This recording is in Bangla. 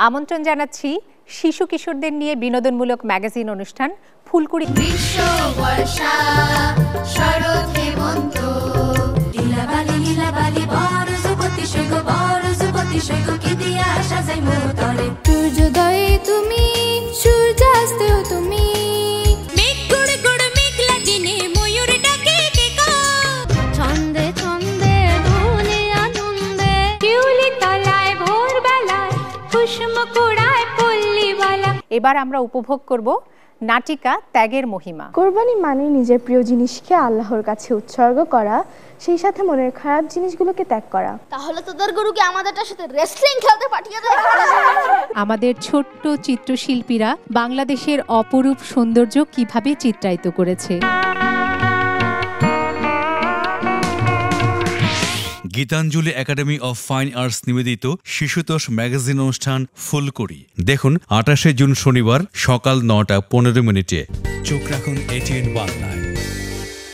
আমন্ত্রণ জানাচ্ছি শিশু কিশোরদের নিয়ে বিনোদনমূলক ম্যাগাজিন অনুষ্ঠান ফুলকুড়ি। গ্রীষ্ম বর্ষা শরৎ হেমন্ত লীলাবালি লীলাবালি বরজপতি সৈক বরজপতি সৈক কি দিয়া সাজাই মোতরে সূর্যোদয়ে তুমি সূর্যাস্তেও তুমি মেঘ গুড় গুড় মেঘলা দিনে ময়ূর ডাকে কেকা ছন্দে ছন্দে ধুনে আনন্দে শিউলি তলায় ভোরবেলায় কুসুম কুড়ায় পল্লীবালা। এবার আমরা উপভোগ করব নাটিকা ত্যাগের মহিমা। কোরবানি মানে নিজের প্রিয় জিনিসকে আল্লাহর কাছে উৎসর্গ করা, সেই সাথে মনের খারাপ জিনিসগুলোকে ত্যাগ করা। তাহলে তোদের গুরুকে আমাদেরটার সাথে রেসলিং খেলতে পাঠিয়ে দে। আমাদের ছোট্ট চিত্রশিল্পীরা বাংলাদেশের অপরূপ সৌন্দর্য কিভাবে চিত্রায়িত করেছে। Gitanjali academy of fine arts নিবেদিত শিশুতোষ ম্যাগাজিন অনুষ্ঠান ফুলকুড়ি দেখুন 28শে জুন শনিবার সকাল 9টা 15 মিনিটে। চোখ রাখুন ATN বাংলায়।